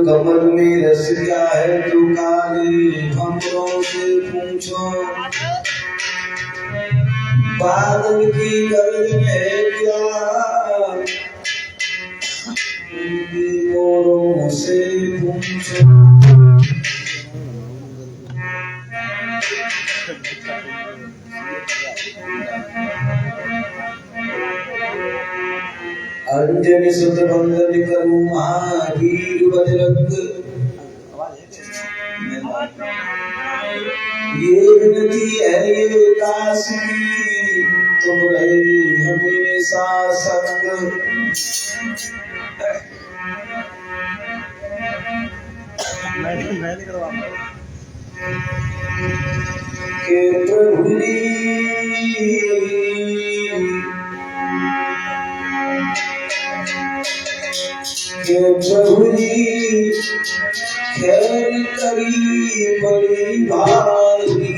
कमल में रस क्या है तो काले भंवरों से पूछो। बादल की गर्द में क्या मोरों से पूछो। अंजनी सुत बंदन करूं महावीर बजरंग। ये विनती है ये दास की तुम रहे हमेशा संग। मैं के प्रभु जी के प्रभु जी खैर करी बड़ी भारी।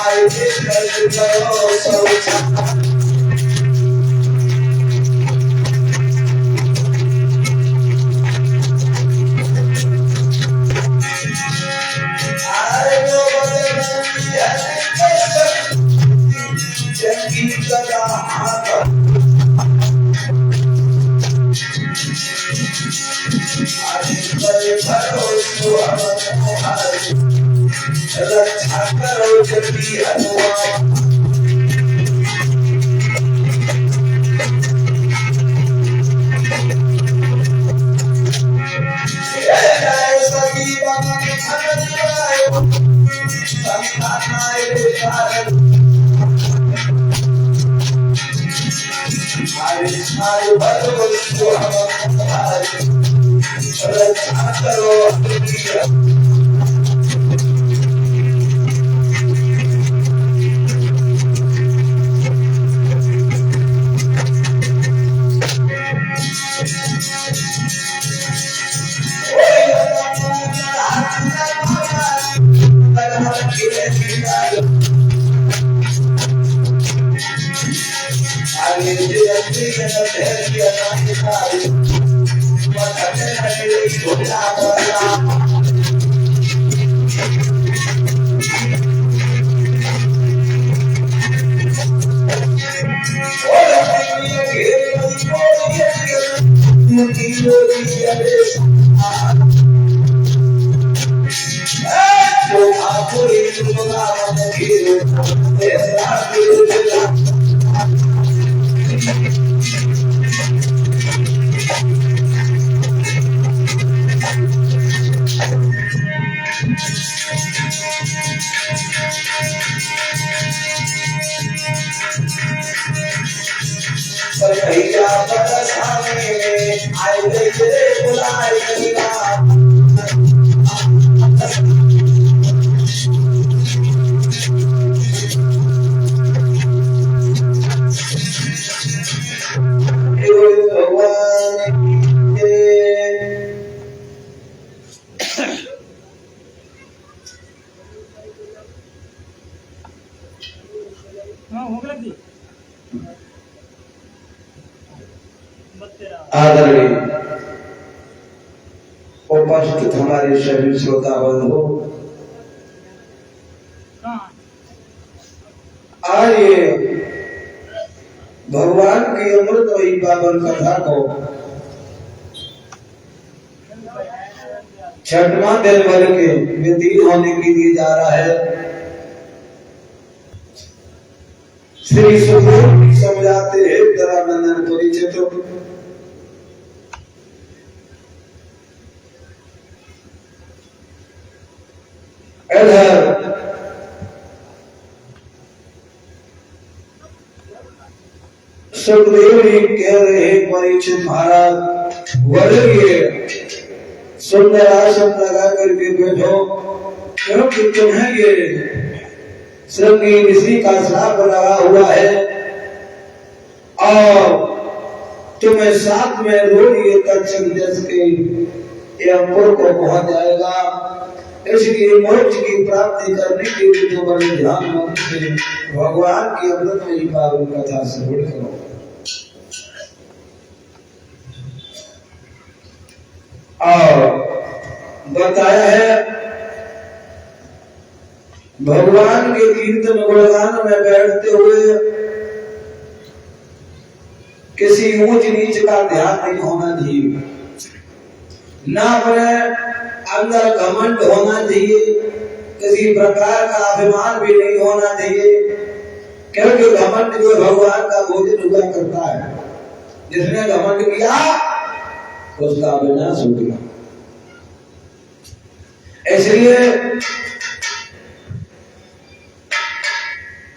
आए कर करो सब जंगी लगा हाथ रक्षा करो जल्दी हनुमान रक्षा करो आदरणीय उपस्थित हमारे सभी श्रोता बंधु आइए भगवान की अमृतमयी पावन कथा को छठवां दिन भर के व्यतीत होने के लिए जा रहा है। श्री सुखदेव समझाते हैं तेरा नंदन परिचित सुखदेव जी कह रहे परीक्षित महाराज वर्गीय सुंदर आसन लगा करके बैठो क्योंकि तुम्हें ये श्रृंगी ऋषि का श्राप लगा हुआ है और तुम्हें साथ में रोज ये तक्षक जस के अंकुर को पहुंच जाएगा। इसलिए मोक्ष की प्राप्ति करने के लिए तो बड़े ध्यान मन से भगवान की अमृतमयी पावन कथा श्रवण करो। और बताया है भगवान के कीर्तन गुणगान में बैठते हुए किसी ऊंच नीच का ध्यान नहीं होना चाहिए, ना अपने अंदर घमंड होना चाहिए, किसी प्रकार का अभिमान भी नहीं होना चाहिए, क्योंकि घमंड जो भगवान का भोजन हुआ करता है। जिसने घमंड किया उसका विनाश हो गया। इसलिए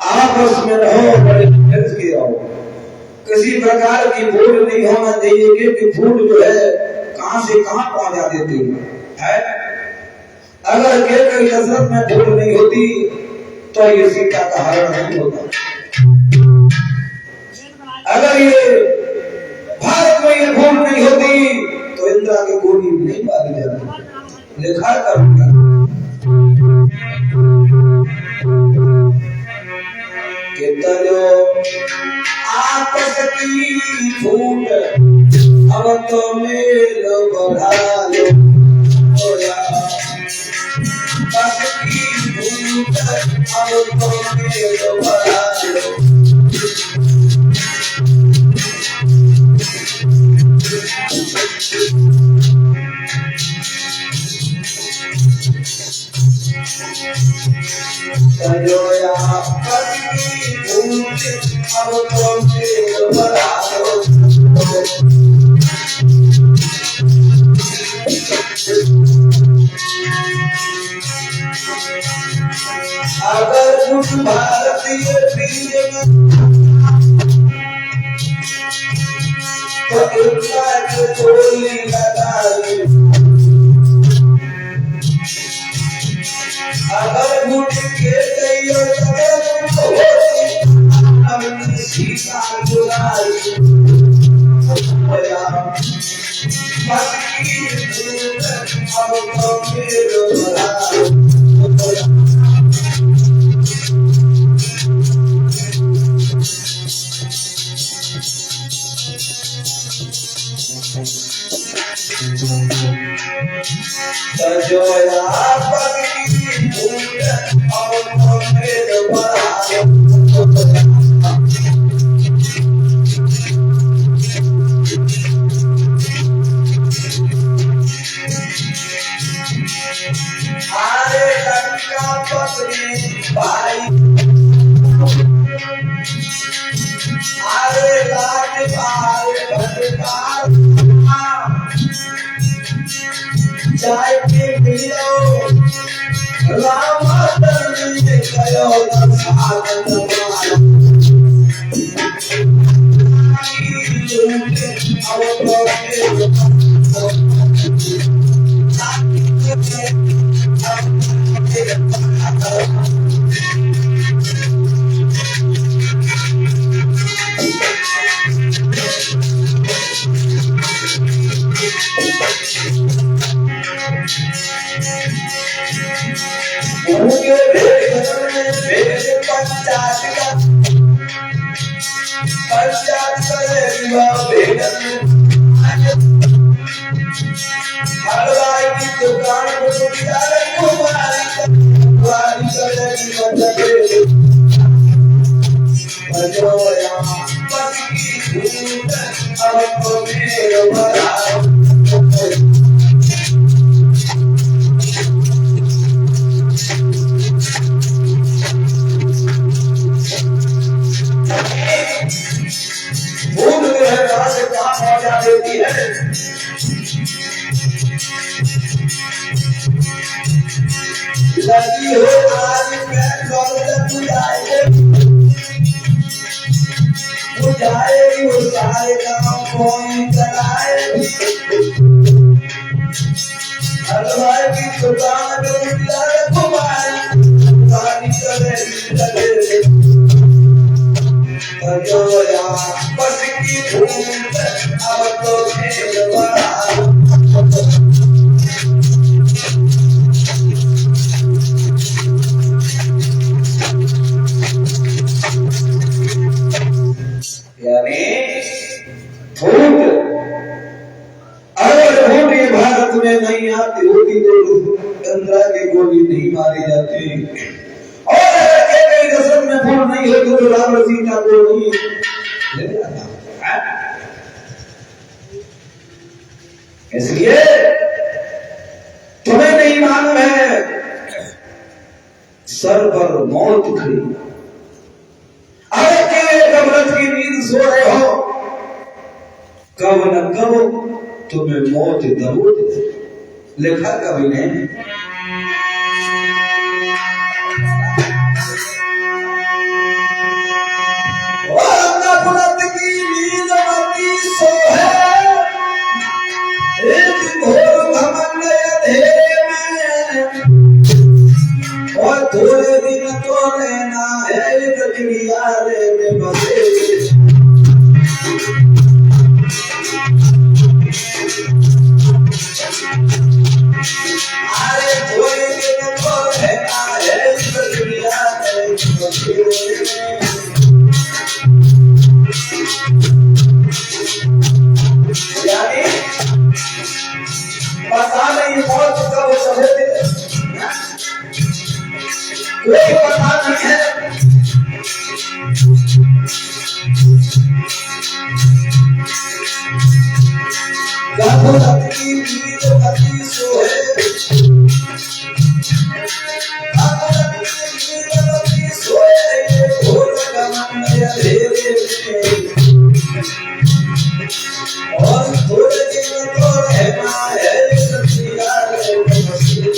आपस में रहो, बड़े मिल के रहो, किसी प्रकार की भूल नहीं होना चाहिए, क्योंकि भूल जो है कहां से कहां पहुंचा देती है। अगर कई कसरत में भूल नहीं होती तो ये शिक्षा का हरण नहीं होता। अगर ये भारत में ये भूल नहीं होती तो इंदिरा की गोली नहीं मारी जाती। लिखा करूंगा अब तो मेरे भरा सजोया पति भूल अब तो मेरे भरा अगर कुछ भारतीय प्रिय में तो इतना जो चोली लगा ले अगर मुझ के कहियो अपनी सीता चुराई अब तो मेरे भरा सजोया पति भूल अब तो मेरे भरा आरे लंका पत्नी भाई आरे लाज पार भटकार चाय के पिलो राम दरनी कयो साधन मार अब तो उनके पंचायत करे हलवाई की दुकान को कुमारी करे सजोया पति भूल अब तो मेरे भरा देती है लगी हो आज बुझाएगी वो सारे काम कौन चलाएगी हलवाई की दुकान में कुमारी करे सजोया पति की भूल अब तो मेरे भरा यानी भूत अगर भूत ये भारत में नहीं आती होती तो गंगा की गोली नहीं मारी जाती और कसम में फूल नहीं होती तो राम सीता को नहीं ले जाता इसलिए तुम्हें नहीं मालूम है सर पर मौत खड़ी अगर केवल कमरत की नींद सो रहे हो कब न कब तुम्हें मौत दबोच दे लिखा कभी नहीं थोड़े दिन तो लेना है चिड़ियारे में बसे अरे थोड़े दिन तो लेना है चिड़ियारे में बसे यानी पता नहीं मौत कब समझते कोई पता नहीं है। रघुपति वीर पति सोहे, रघुपति वीर पति सोहे, घोर घमंड अंधेरे में, और थोड़े दिन तो रहना है सतिया रे नमस्ते।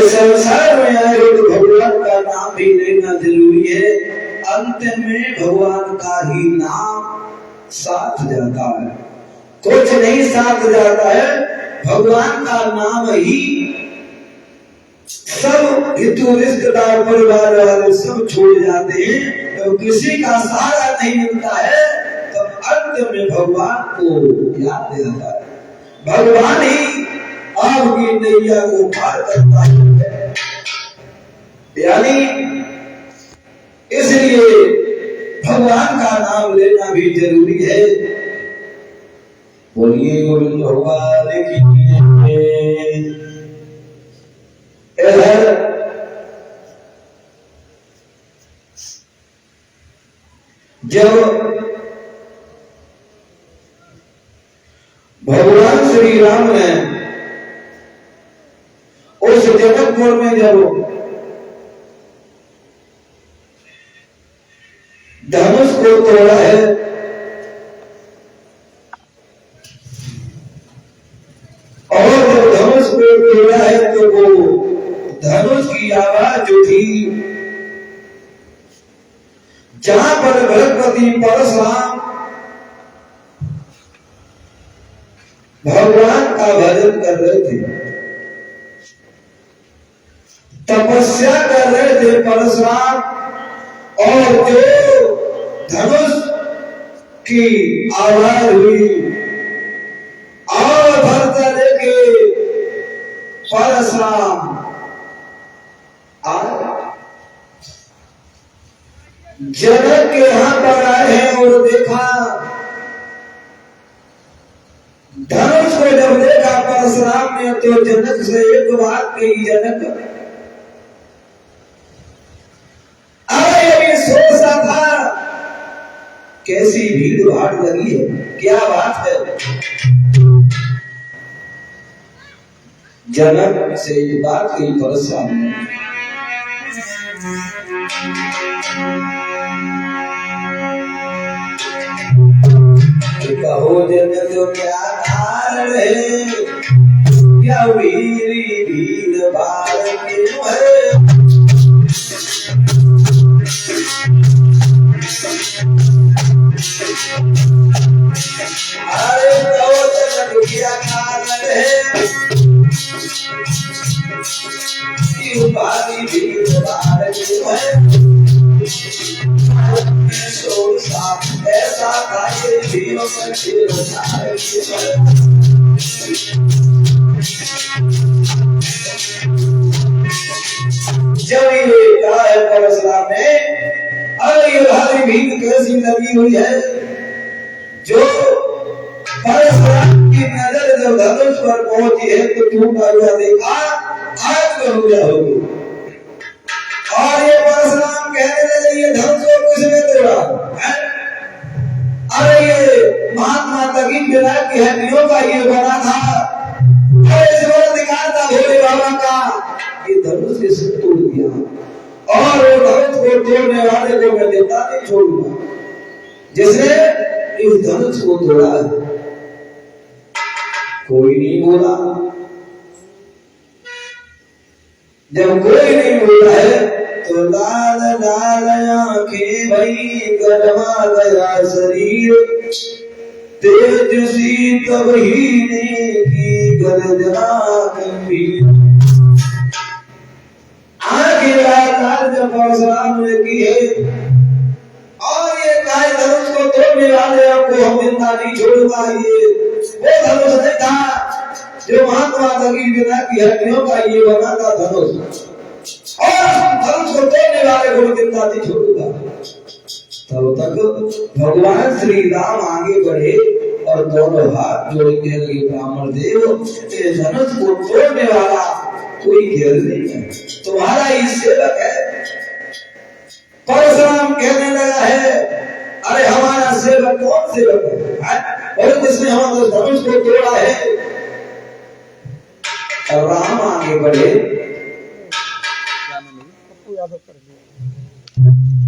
संसार में आए भगवान का नाम भी लेना जरूरी है। अंत में भगवान का ही नाम साथ जाता है, कुछ नहीं साथ जाता है, भगवान का नाम ही। सब हितु रिश्तेदार परिवार वाले सब छोड़ जाते हैं, तो किसी का सहारा नहीं मिलता है, तब अंत में भगवान को याद दिलाता है। भगवान ही आपकी नैया को पार करता है, यानी इसलिए भगवान का नाम लेना भी जरूरी है। बोलिए गोविंद भगवान की। इधर जब भगवान श्री राम ने उस जनकपुर में जब धनुष को तोड़ा है, और जब धनुष को तोड़ा है तो वो धनुष की आवाज जो थी, जहां पर बृहस्पति परशुराम भगवान का भजन कर रहे थे, तपस्या कर रहे थे परशुराम, और जो धनुष की आवाज हुई और भरत लेके परशुराम जनक के यहां पर आए हैं, और देखा धनुष को जब देखा परशुराम ने, तो जनक से एक बात कही, जनक सोच रहा था कैसी भीड़ भाड़ लगी है, क्या बात है। जनक से ये बात कही परशुराम ने, कहो जनक तो क्या कारण है, क्या भीड़ भाड़ क्यों है। अरे कहो जनक क्या कारण है, क्यों भारी भीड़ भाड़ क्यों है। ऐसा काहे भीड़ से जब ये कहा है परशुराम ने, अरे ये भारी भीड़ कैसी लगी हुई है, जो परशुराम की नजर जब धनुष पर पहुंची है तो टूटा हुआ देखा, आज करूंगा होगी। और ये परशुराम कहने लगे ये धनुष को किसने तोड़ा है? अरे ये महात्मा तकीन बिना की हड्डियों का ये बना था, अधिकार था भोले बाबा का, ये धनुष किसने तोड़ दिया? और वो धनुष को तोड़ने वाले को मैं देवता नहीं छोड़ूंगा जिसने इस धनुष को तोड़ा है। कोई नहीं बोला। जब कोई नहीं बोला है तो लाल लाल आंखें भई गरमा गया शरीर, तेज सी तब ही ने की गर्जना गंभीर। आंखें लाल लाल जब परशुराम ने की है और ये काय धनुष को तोड़ने वाले आपको हम जिंदा नहीं छोड़ूंगा, ये वो धनुष नहीं था जो महात्मा तकीन बिना की हड्डियों का ये बना था धनुष, और धनुष को तोड़ने वाले को जिंदा नहीं छोड़ूंगा। तब तक भगवान श्री राम आगे बढ़े और दोनों हाथ जोड़ के लगे, ब्राह्मण देव ये धनुष को तोड़ने वाला कोई घेर नहीं है, तुम्हारा ही सेवक है। परशुराम कहने लगा है अरे हमारा सेवक कौन सेवक है? और जिसने हमारे धनुष को तोड़ा है। और राम आगे बढ़े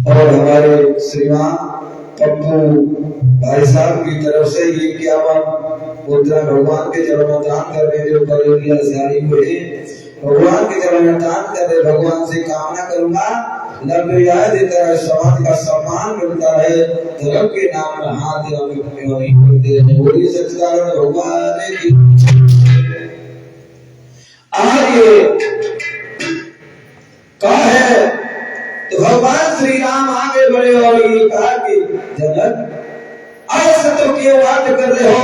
और हमारे श्रीमान पप्पू भाई साहब की तरफ से ये क्या मुद्रा भगवान के चरण में दान करने जो करेगी सारी हुए भगवान के चरण में दान करे, भगवान से कामना करूंगा समाज का सम्मान मिलता है, धर्म के नाम में हाथ नहीं बोलते रहे। बोलिए सच्चिदानंद भगवान की। आगे कहा है तो भगवान श्री राम आगे बढ़े और ये कहा कि जनक ऐसा तो क्यों बात कर रहे हो?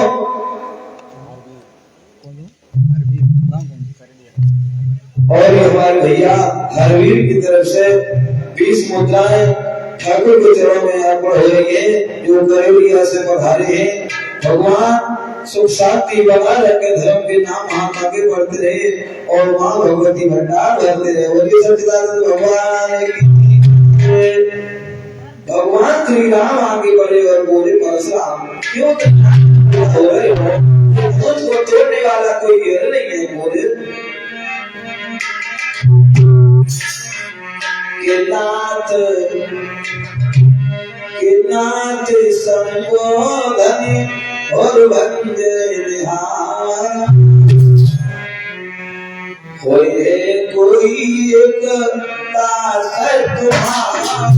और ये हमारे भैया हरवीर की तरफ से 20 मुद्राएं ठाकुर के चरणों में अर्पण हो रही है, जो करेलिया से पधारे हैं। भगवान सुख शांति बना रखे, धर्म के नाम हाथ आगे बढ़ते रहे और मां भगवती भंडार भरते रहे। बोलिए सच्चिदानंद भगवान की। भगवान श्री राम आगे बढ़े और बोले परशुराम क्यों हो रहे हो? मुझको तोड़ने वाला कोई घेर नहीं है। बोले नाथ संबोधन और भंजे होए कोई एक दास तुम्हारा।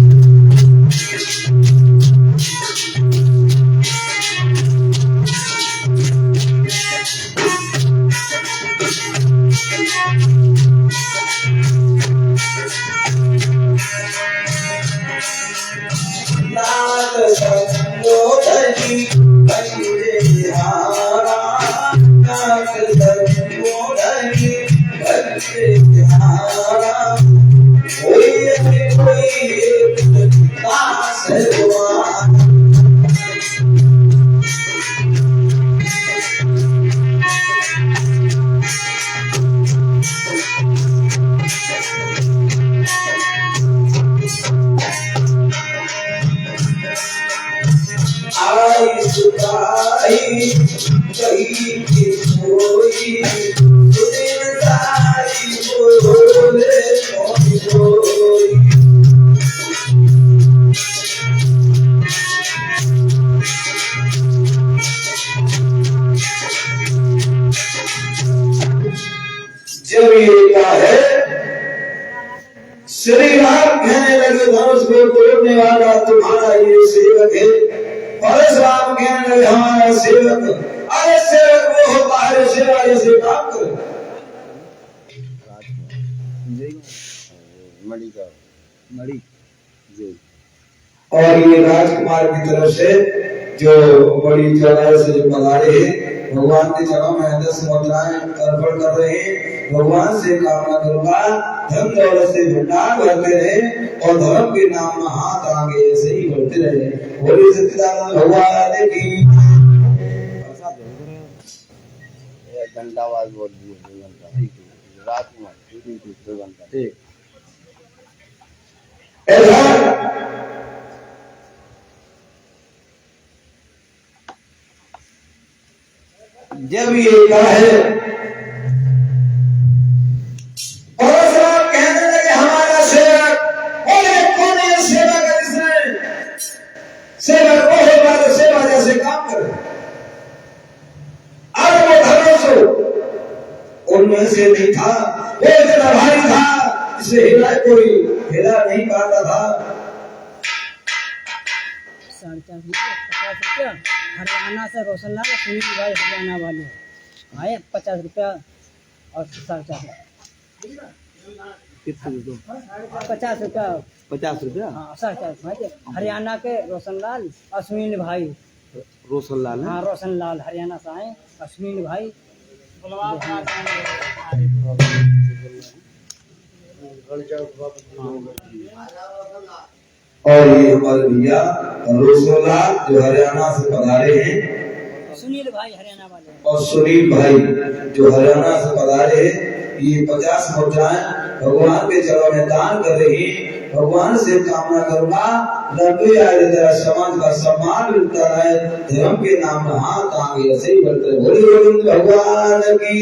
जब ये क्या है श्री राम कहने लगे धनुष को तोड़ने वाला तुम्हारा ये सेवक है। परशुराम कहने लगे हमारा सेवक। अरे सेवक वो होता है सेवा जैसे काम करे। और ये राजकुमार की तरफ से जो बड़ी जगह से जो पधारे हैं भगवान के चरणों में 10 मुद्राएं अर्पण कर रहे हैं। भगवान से कामना करूंगा धन दौलत से भंडार भरते रहे और धर्म के नाम में हाथ आगे ऐसे ही बढ़ते रहे। बोलिए सच्चिदानंद भगवान की। घंटा आवाज बोल दी है 2 घंटा रात में 2 घंटा ठीक जब ये कहा है कहने लगे हमारा सेवक, और कौन है सेवक है जिसने सेवक वो होगा तो सेवा जैसे काम करे। अब वो भरोसा उनमें से नहीं था, वो इतना भारी था इसे कोई हिला नहीं पाता था। 450 रुपया हरियाणा से रोशनलाल सुनील भाई हरियाणा वाले आए 50 रुपया और 450 कितने दो 50 रुपया 50 रुपया हाँ 450 हरियाणा के रोशनलाल अश्विन भाई रोशनलाल हाँ रोशनलाल हरियाणा से आए अश्विन भाई और ये हमारे भैया रोशनलाल जो हरियाणा से पधारे हैं, सुनील भाई हरियाणा वाले और सुनील भाई जो हरियाणा से पधारे हैं, ये 50 मुद्राएं भगवान के चरणों में दान कर रही हैं। भगवान से कामना करूंगा लंबी आयु तेरा समाज का सम्मान मिलता रहे, धर्म के नाम में हाथ आगे ऐसे ही बढ़ते रहे। बोलिए भगवान की